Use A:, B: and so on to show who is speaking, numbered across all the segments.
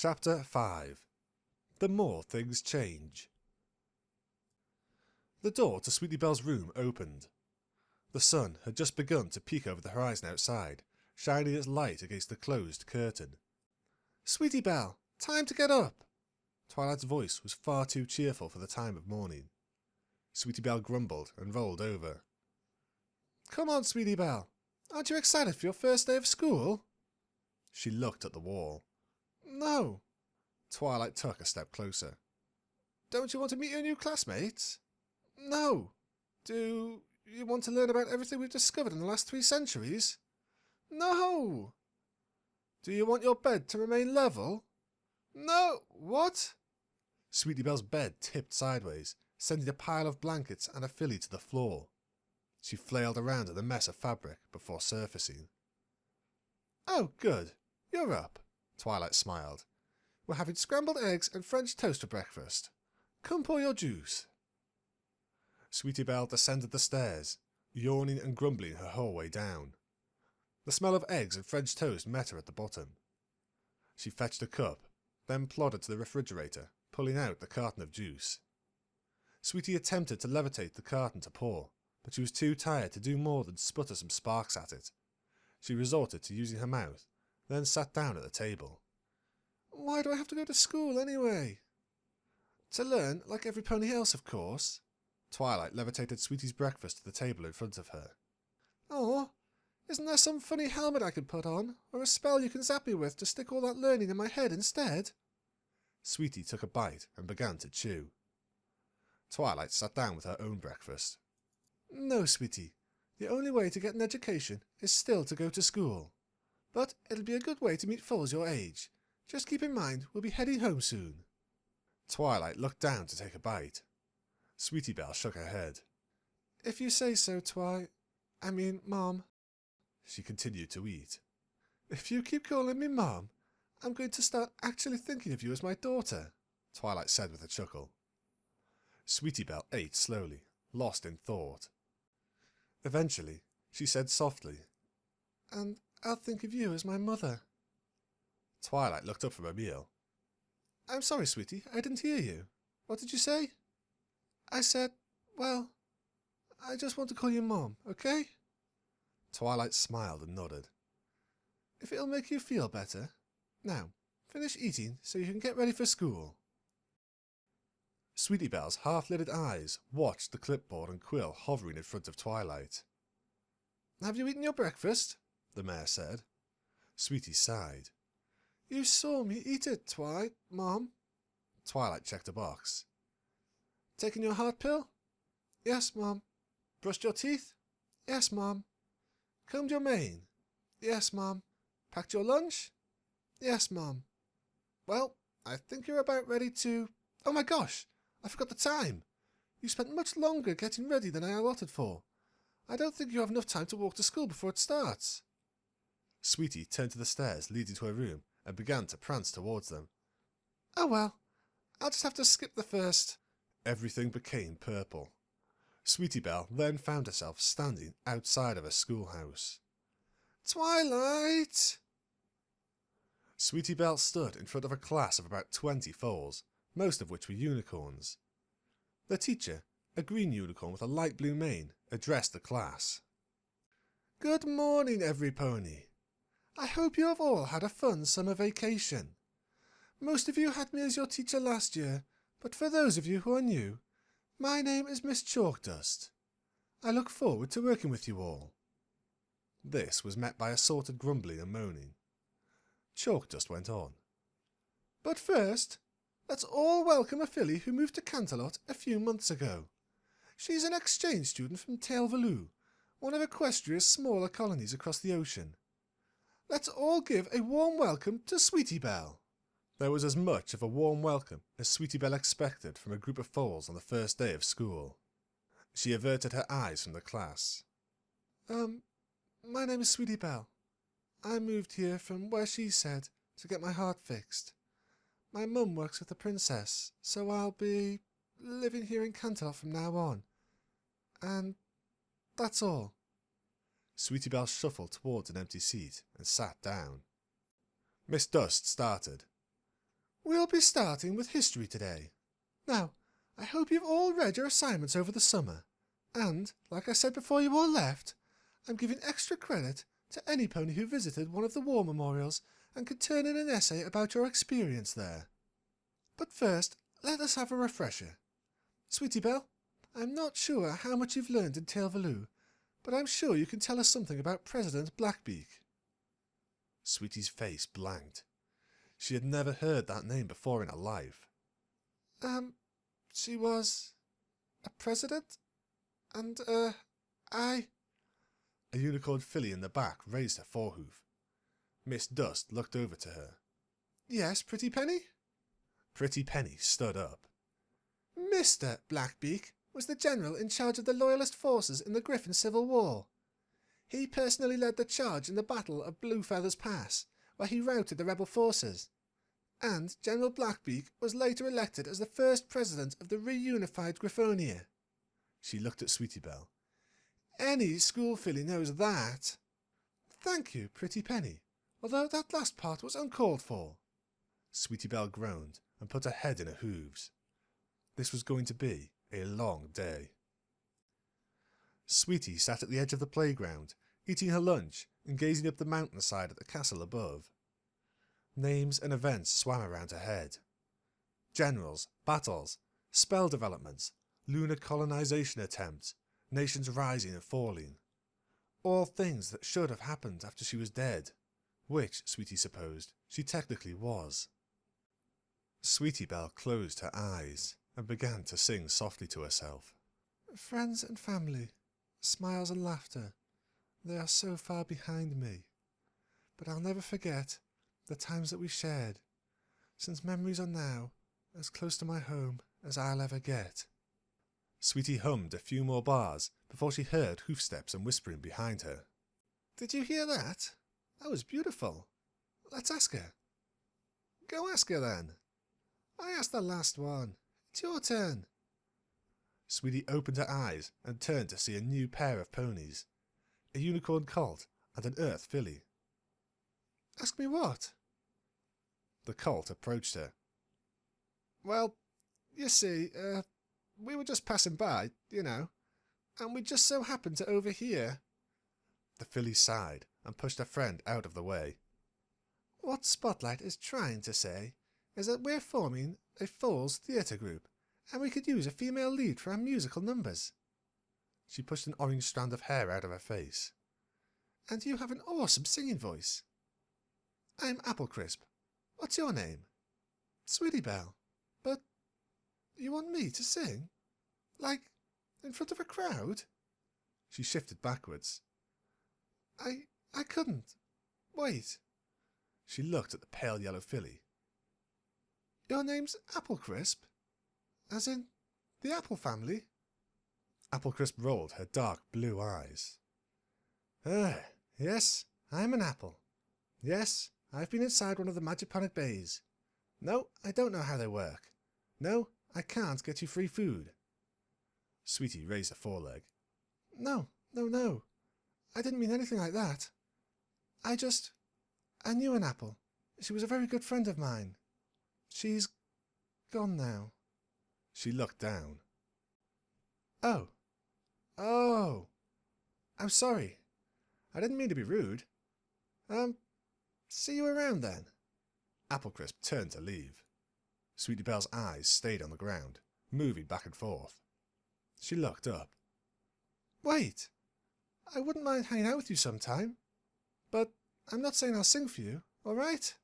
A: Chapter 5. The More Things Change. The door to Sweetie Belle's room opened. The sun had just begun to peek over the horizon outside, shining its light against the closed curtain. "Sweetie Belle, time to get up!" Twilight's voice was far too cheerful for the time of morning. Sweetie Belle grumbled and rolled over. "Come on, Sweetie Belle. Aren't you excited for your first day of school?" She looked at the wall. "No." Twilight took a step closer. "Don't you want to meet your new classmates?" "No." "Do you want to learn about everything we've discovered in the last 3 centuries?" "No." "Do you want your bed to remain level?" "No." "What?" Sweetie Belle's bed tipped sideways, sending a pile of blankets and a filly to the floor. She flailed around in the mess of fabric before surfacing. "Oh, good. You're up." Twilight smiled. "We're having scrambled eggs and French toast for breakfast. Come pour your juice." Sweetie Belle descended the stairs, yawning and grumbling her whole way down. The smell of eggs and French toast met her at the bottom. She fetched a cup, then plodded to the refrigerator, pulling out the carton of juice. Sweetie attempted to levitate the carton to pour, but she was too tired to do more than sputter some sparks at it. She resorted to using her mouth, then sat down at the table. "Why do I have to go to school anyway?" "To learn, like every pony else, of course." Twilight levitated Sweetie's breakfast to the table in front of her. "Oh, isn't there some funny helmet I could put on, or a spell you can zap me with to stick all that learning in my head instead?" Sweetie took a bite and began to chew. Twilight sat down with her own breakfast. "No, Sweetie. The only way to get an education is still to go to school. But it'll be a good way to meet foals your age. Just keep in mind we'll be heading home soon." Twilight looked down to take a bite. Sweetie Belle shook her head. "If you say so, Mom." She continued to eat. "If you keep calling me Mom, I'm going to start actually thinking of you as my daughter," Twilight said with a chuckle. Sweetie Belle ate slowly, lost in thought. Eventually, she said softly, "And I'll think of you as my mother." Twilight looked up from her meal. "I'm sorry, Sweetie, I didn't hear you. What did you say?" "I said, well, I just want to call you Mom, okay?" Twilight smiled and nodded. "If it'll make you feel better. Now, finish eating so you can get ready for school." Sweetie Belle's half-lidded eyes watched the clipboard and quill hovering in front of Twilight. "Have you eaten your breakfast?" the mayor said. Sweetie sighed. "You saw me eat it, Mom." Twilight checked a box. "Taken your heart pill?" "Yes, Mom." "Brushed your teeth?" "Yes, Mom." "Combed your mane?" "Yes, Mom." "Packed your lunch?" "Yes, Mom." "Well, I think you're about ready to... Oh my gosh! I forgot the time! You spent much longer getting ready than I allotted for. I don't think you have enough time to walk to school before it starts." Sweetie turned to the stairs leading to her room and began to prance towards them. "Oh well, I'll just have to skip the first..." Everything became purple. Sweetie Belle then found herself standing outside of a schoolhouse. "Twilight!" Sweetie Belle stood in front of a class of about 20 foals, most of which were unicorns. The teacher, a green unicorn with a light blue mane, addressed the class. "Good morning, everypony. I hope you have all had a fun summer vacation. Most of you had me as your teacher last year, but for those of you who are new, my name is Miss Chalkdust. I look forward to working with you all." This was met by assorted grumbling and moaning. Chalkdust went on. "But first, let's all welcome a filly who moved to Canterlot a few months ago. She's an exchange student from Tailvaloo, one of Equestria's smaller colonies across the ocean. Let's all give a warm welcome to Sweetie Belle." There was as much of a warm welcome as Sweetie Belle expected from a group of foals on the first day of school. She averted her eyes from the class. My name is Sweetie Belle. I moved here from where she said to get my heart fixed. My mum works with the princess, so I'll be living here in Canterlot from now on. And that's all." Sweetie Belle shuffled towards an empty seat and sat down. Miss Dust started. We'll be starting with history today. Now, I hope you've all read your assignments over the summer, and, like I said before you all left, I'm giving extra credit to any pony who visited one of the war memorials and could turn in an essay about your experience there. But first, let us have a refresher. Sweetie Belle, I'm not sure how much you've learned in Tail Valoo, but I'm sure you can tell us something about President Blackbeak. Sweetie's face blanked. She had never heard that name before in her life. She was a president? And, I... A unicorn filly in the back raised her forehoof. Miss Dust looked over to her. Yes, Pretty Penny? Pretty Penny stood up. Mr. Blackbeak was the general in charge of the Loyalist forces in the Griffin Civil War. He personally led the charge in the Battle of Bluefeathers Pass, where he routed the rebel forces. And General Blackbeak was later elected as the first president of the reunified Griffonia. She looked at Sweetie Belle. Any school filly knows that. Thank you, Pretty Penny, although that last part was uncalled for. Sweetie Belle groaned and put her head in her hooves. This was going to be a long day. Sweetie sat at the edge of the playground, eating her lunch and gazing up the mountainside at the castle above. Names and events swam around her head. Generals, battles, spell developments, lunar colonization attempts, nations rising and falling. All things that should have happened after she was dead, which, Sweetie supposed, she technically was. Sweetie Belle closed her eyes and began to sing softly to herself. Friends and family, smiles and laughter, they are so far behind me. But I'll never forget the times that we shared, since memories are now as close to my home as I'll ever get. Sweetie hummed a few more bars before she heard hoofsteps and whispering behind her. Did you hear that? That was beautiful. Let's ask her. Go ask her then. I asked the last one. It's your turn. Sweetie opened her eyes and turned to see a new pair of ponies, a unicorn colt and an earth filly. Ask me what? The colt approached her. Well, you see, we were just passing by, and we just so happened to overhear. The filly sighed and pushed her friend out of the way. What Spotlight is trying to say is that we're forming a Foals theatre group, and we could use a female lead for our musical numbers. She pushed an orange strand of hair out of her face. And you have an awesome singing voice. I'm Applecrisp. What's your name? Sweetie Belle. But you want me to sing? Like, in front of a crowd? She shifted backwards. I couldn't. Wait. She looked at the pale yellow filly. Your name's Applecrisp? As in, the apple family? Applecrisp rolled her dark blue eyes. Yes, I'm an apple. Yes, I've been inside one of the Magiponic bays. No, I don't know how they work. No, I can't get you free food. Sweetie raised a foreleg. No. I didn't mean anything like that. I knew an apple. She was a very good friend of mine. She's gone now. She looked down. Oh. I'm sorry. I didn't mean to be rude. See you around then. Applecrisp turned to leave. Sweetie Belle's eyes stayed on the ground, moving back and forth. She looked up. Wait. I wouldn't mind hanging out with you sometime. But I'm not saying I'll sing for you, all right?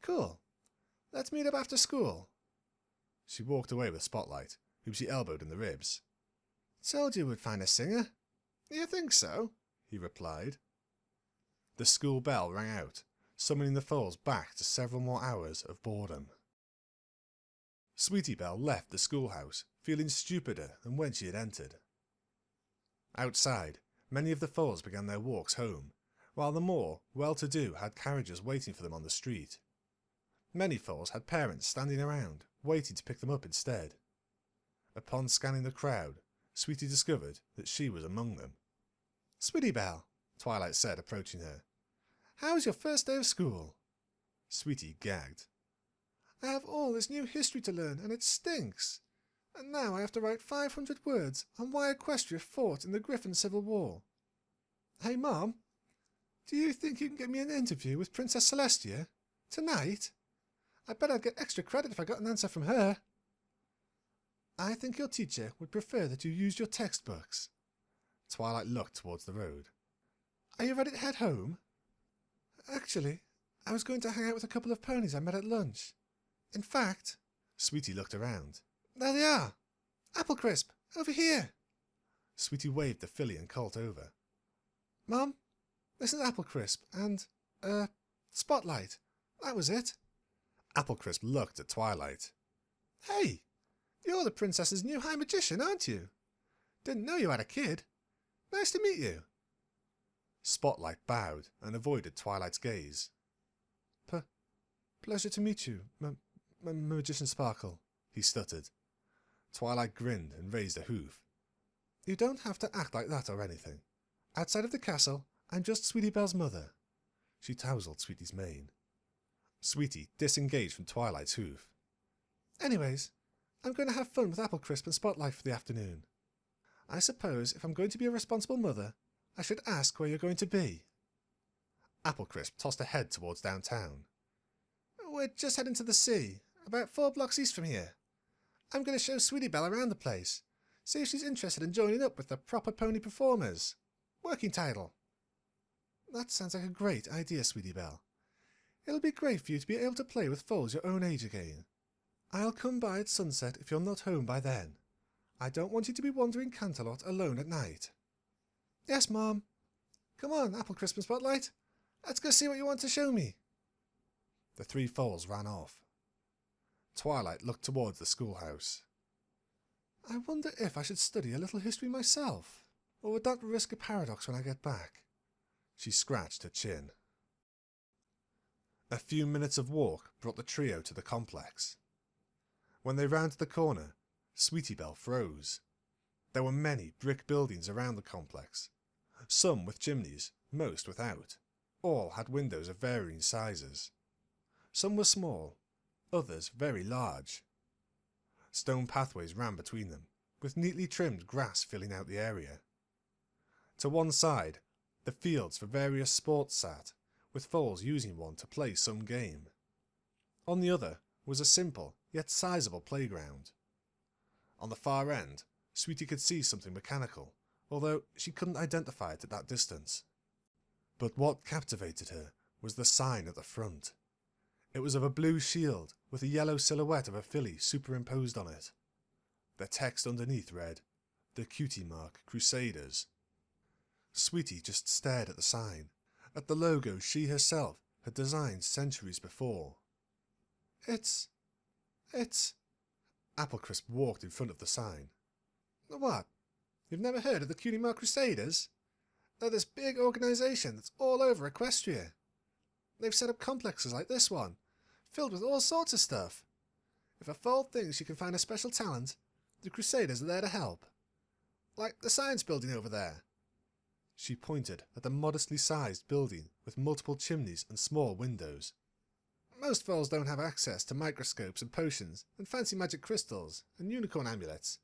A: Cool. Let's meet up after school. She walked away with Spotlight, whom she elbowed in the ribs. Told you we'd find a singer. You think so? He replied. The school bell rang out, summoning the foals back to several more hours of boredom. Sweetie Belle left the schoolhouse, feeling stupider than when she had entered. Outside, many of the foals began their walks home, while the more well-to-do had carriages waiting for them on the street. Many foals had parents standing around, waiting to pick them up instead. Upon scanning the crowd, Sweetie discovered that she was among them. Sweetie Belle, Twilight said, approaching her. How was your first day of school? Sweetie gagged. I have all this new history to learn, and it stinks. And now I have to write 500 words on why Equestria fought in the Griffin Civil War. Hey, Mom, do you think you can get me an interview with Princess Celestia? Tonight? I bet I'd get extra credit if I got an answer from her. I think your teacher would prefer that you used your textbooks. Twilight looked towards the road. Are you ready to head home? Actually, I was going to hang out with a couple of ponies I met at lunch. In fact, Sweetie looked around. There they are! Apple Crisp, over here! Sweetie waved the filly and colt over. Mum, this is Apple Crisp and, Spotlight. That was it. Apple Crisp looked at Twilight. Hey, you're the princess's new high magician, aren't you? Didn't know you had a kid. Nice to meet you. Spotlight bowed and avoided Twilight's gaze. Pleasure to meet you, Magician Sparkle, he stuttered. Twilight grinned and raised a hoof. You don't have to act like that or anything. Outside of the castle, I'm just Sweetie Belle's mother. She tousled Sweetie's mane. Sweetie disengaged from Twilight's hoof. Anyways, I'm going to have fun with Apple Crisp and Spotlight for the afternoon. I suppose if I'm going to be a responsible mother, I should ask where you're going to be. Apple Crisp tossed a head towards downtown. We're just heading to the sea, about 4 blocks east from here. I'm going to show Sweetie Belle around the place, see if she's interested in joining up with the proper pony performers. Working title. That sounds like a great idea, Sweetie Belle. It'll be great for you to be able to play with foals your own age again. I'll come by at sunset if you're not home by then. I don't want you to be wandering Canterlot alone at night. Yes, Mom. Come on, Apple Crisp and Spotlight. Let's go see what you want to show me. The 3 foals ran off. Twilight looked towards the schoolhouse. I wonder if I should study a little history myself, or would that risk a paradox when I get back? She scratched her chin. A few minutes of walk brought the trio to the complex. When they rounded the corner, Sweetie Belle froze. There were many brick buildings around the complex, some with chimneys, most without. All had windows of varying sizes. Some were small, others very large. Stone pathways ran between them, with neatly trimmed grass filling out the area. To one side, the fields for various sports sat, with foals using one to play some game. On the other was a simple, yet sizable playground. On the far end, Sweetie could see something mechanical, although she couldn't identify it at that distance. But what captivated her was the sign at the front. It was of a blue shield with a yellow silhouette of a filly superimposed on it. The text underneath read, "The Cutie mark, Crusaders." Sweetie just stared at the sign, at the logo she herself had designed centuries before. It's... Apple Crisp walked in front of the sign. What? You've never heard of the Cutie mark Crusaders? They're this big organisation that's all over Equestria. They've set up complexes like this one, filled with all sorts of stuff. If a foal thinks she can find a special talent, the Crusaders are there to help. Like the science building over there. She pointed at the modestly sized building with multiple chimneys and small windows. Most foals don't have access to microscopes and potions and fancy magic crystals and unicorn amulets.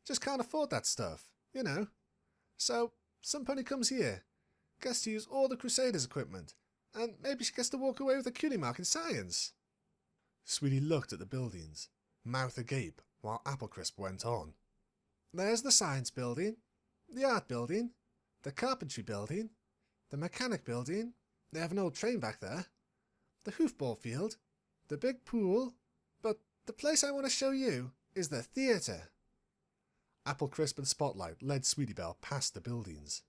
A: Just can't afford that stuff, you know. So, some pony comes here, gets to use all the Crusaders equipment, and maybe she gets to walk away with a cutie mark in science. Sweetie looked at the buildings, mouth agape, while Apple Crisp went on. There's the science building, the art building, the carpentry building, the mechanic building, they have an old train back there, the hoofball field, the big pool, but the place I want to show you is the theatre. Apple Crisp and Spotlight led Sweetie Belle past the buildings.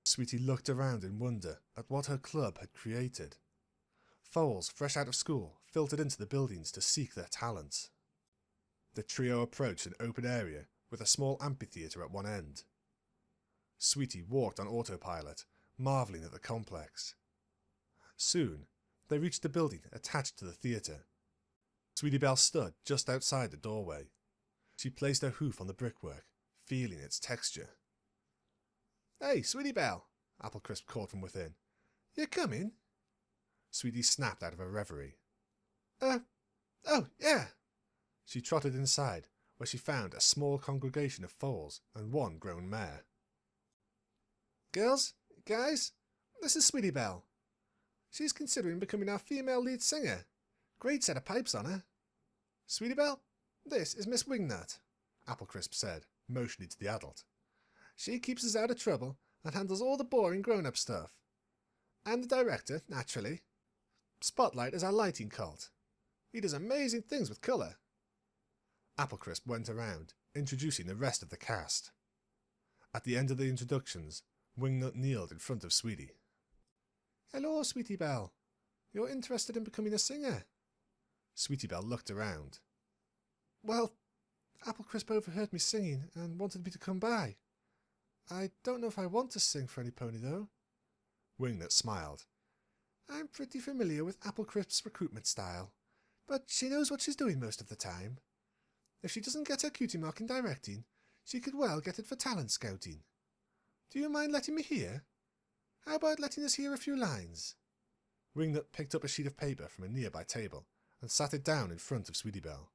A: Sweetie looked around in wonder at what her club had created. Foals fresh out of school filtered into the buildings to seek their talents. The trio approached an open area with a small amphitheatre at one end. Sweetie walked on autopilot, marvelling at the complex. Soon, they reached the building attached to the theatre. Sweetie Belle stood just outside the doorway. She placed her hoof on the brickwork, feeling its texture. Hey, Sweetie Belle, Apple Crisp called from within. You coming? Sweetie snapped out of her reverie. Oh, yeah. She trotted inside, where she found a small congregation of foals and one grown mare. Girls, guys, this is Sweetie Belle. She's considering becoming our female lead singer. Great set of pipes on her. Sweetie Belle, this is Miss Wingnut, Applecrisp said, motioning to the adult. She keeps us out of trouble and handles all the boring grown-up stuff. I'm the director, naturally. Spotlight is our lighting cult. He does amazing things with colour. Applecrisp went around, introducing the rest of the cast. At the end of the introductions, Wingnut kneeled in front of Sweetie. Hello, Sweetie Belle. You're interested in becoming a singer? Sweetie Belle looked around. Well, Applecrisp overheard me singing and wanted me to come by. I don't know if I want to sing for any pony, though. Wingnut smiled. I'm pretty familiar with Applecrisp's recruitment style, but she knows what she's doing most of the time. If she doesn't get her cutie mark in directing, she could well get it for talent scouting. Do you mind letting me hear? How about letting us hear a few lines? Wingnut picked up a sheet of paper from a nearby table and sat it down in front of Sweetie Belle.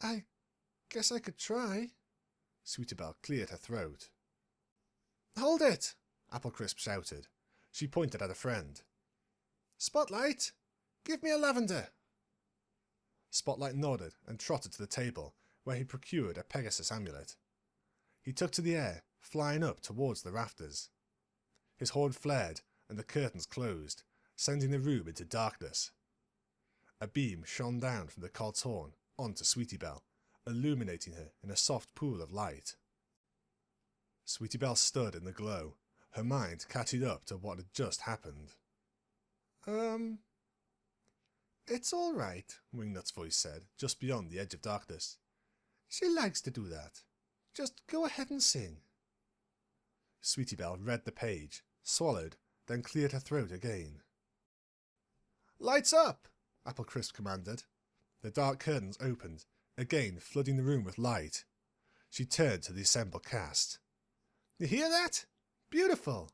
A: I guess I could try. Sweetie Belle cleared her throat. Hold it! Applecrisp shouted. She pointed at a friend. Spotlight! Give me a lavender! Spotlight nodded and trotted to the table, where he procured a Pegasus amulet. He took to the air, flying up towards the rafters. His horn flared, and the curtains closed, sending the room into darkness. A beam shone down from the colt's horn onto Sweetie Belle, illuminating her in a soft pool of light. Sweetie Belle stood in the glow, her mind catching up to what had just happened. It's all right, Wingnut's voice said, just beyond the edge of darkness. She likes to do that. Just go ahead and sing. Sweetie Belle read the page, swallowed, then cleared her throat again. Lights up! Applecrisp commanded. The dark curtains opened, again flooding the room with light. She turned to the assembled cast. You hear that? Beautiful!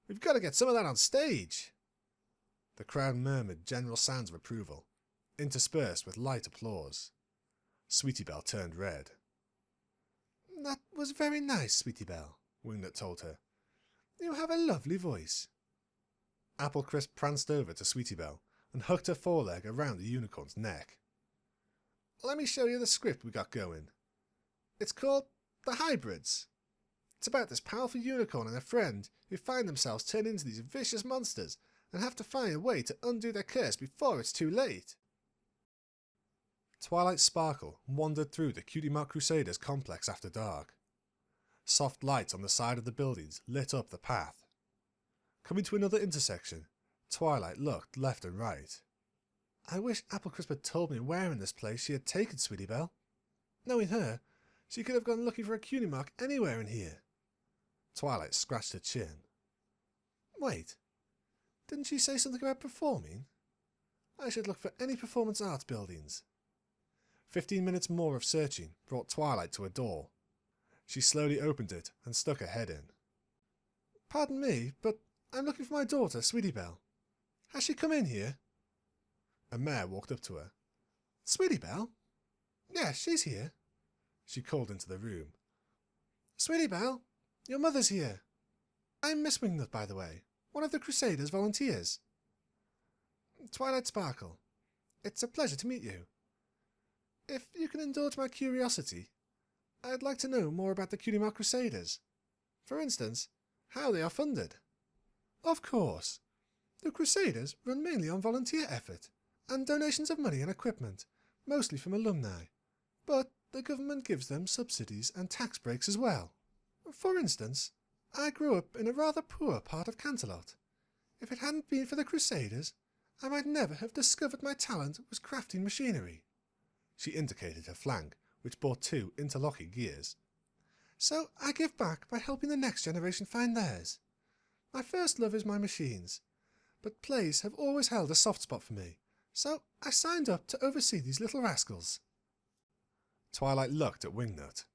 A: We've got to get some of that on stage! The crowd murmured general sounds of approval, interspersed with light applause. Sweetie Belle turned red. That was very nice, Sweetie Belle, Wingnut told her. You have a lovely voice. Applecrisp pranced over to Sweetie Belle and hugged her foreleg around the unicorn's neck. Let me show you the script we got going. It's called The Hybrids. It's about this powerful unicorn and a friend who find themselves turned into these vicious monsters and have to find a way to undo their curse before it's too late. Twilight Sparkle wandered through the Cutie Mark Crusaders complex after dark. Soft lights on the side of the buildings lit up the path. Coming to another intersection, Twilight looked left and right. I wish Applecrisp had told me where in this place she had taken Sweetie Belle. Knowing her, she could have gone looking for a cutie mark anywhere in here. Twilight scratched her chin. Wait, didn't she say something about performing? I should look for any performance arts buildings. 15 minutes more of searching brought Twilight to a door. She slowly opened it and stuck her head in. Pardon me, but I'm looking for my daughter, Sweetie Belle. Has she come in here? A mare walked up to her. Sweetie Belle? Yes, she's here. She called into the room. Sweetie Belle, your mother's here. I'm Miss Wingnut, by the way, one of the Crusaders volunteers. Twilight Sparkle, it's a pleasure to meet you. If you can indulge my curiosity, I'd like to know more about the Cutie Mark Crusaders. For instance, how they are funded. Of course. The Crusaders run mainly on volunteer effort and donations of money and equipment, mostly from alumni. But the government gives them subsidies and tax breaks as well. For instance, I grew up in a rather poor part of Canterlot. If it hadn't been for the Crusaders, I might never have discovered my talent was crafting machinery. She indicated her flank, which bore 2 interlocking gears. So I give back by helping the next generation find theirs. My first love is my machines, but plays have always held a soft spot for me, so I signed up to oversee these little rascals. Twilight looked at Wingnut.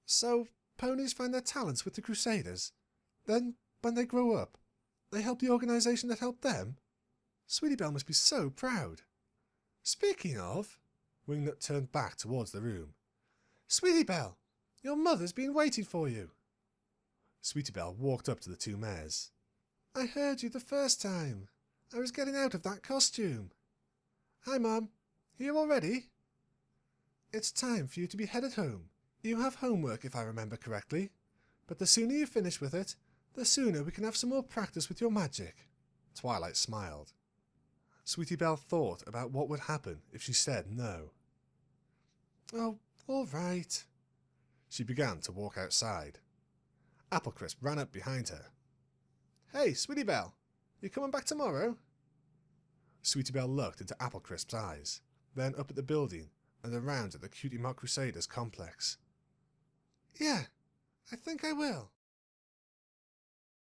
A: So ponies find their talents with the Crusaders. Then, when they grow up, they help the organisation that helped them? Sweetie Belle must be so proud. Speaking of, Wingnut turned back towards the room. Sweetie Belle, your mother's been waiting for you. Sweetie Belle walked up to the two mares. I heard you the first time. I was getting out of that costume. Hi, Mum. Here already? It's time for you to be headed home. You have homework, if I remember correctly. But the sooner you finish with it, the sooner we can have some more practice with your magic. Twilight smiled. Sweetie Belle thought about what would happen if she said no. Oh, all right. She began to walk outside. Applecrisp ran up behind her. Hey, Sweetie Belle, you coming back tomorrow? Sweetie Belle looked into Applecrisp's eyes, then up at the building and around at the Cutie Crusaders complex. Yeah, I think I will.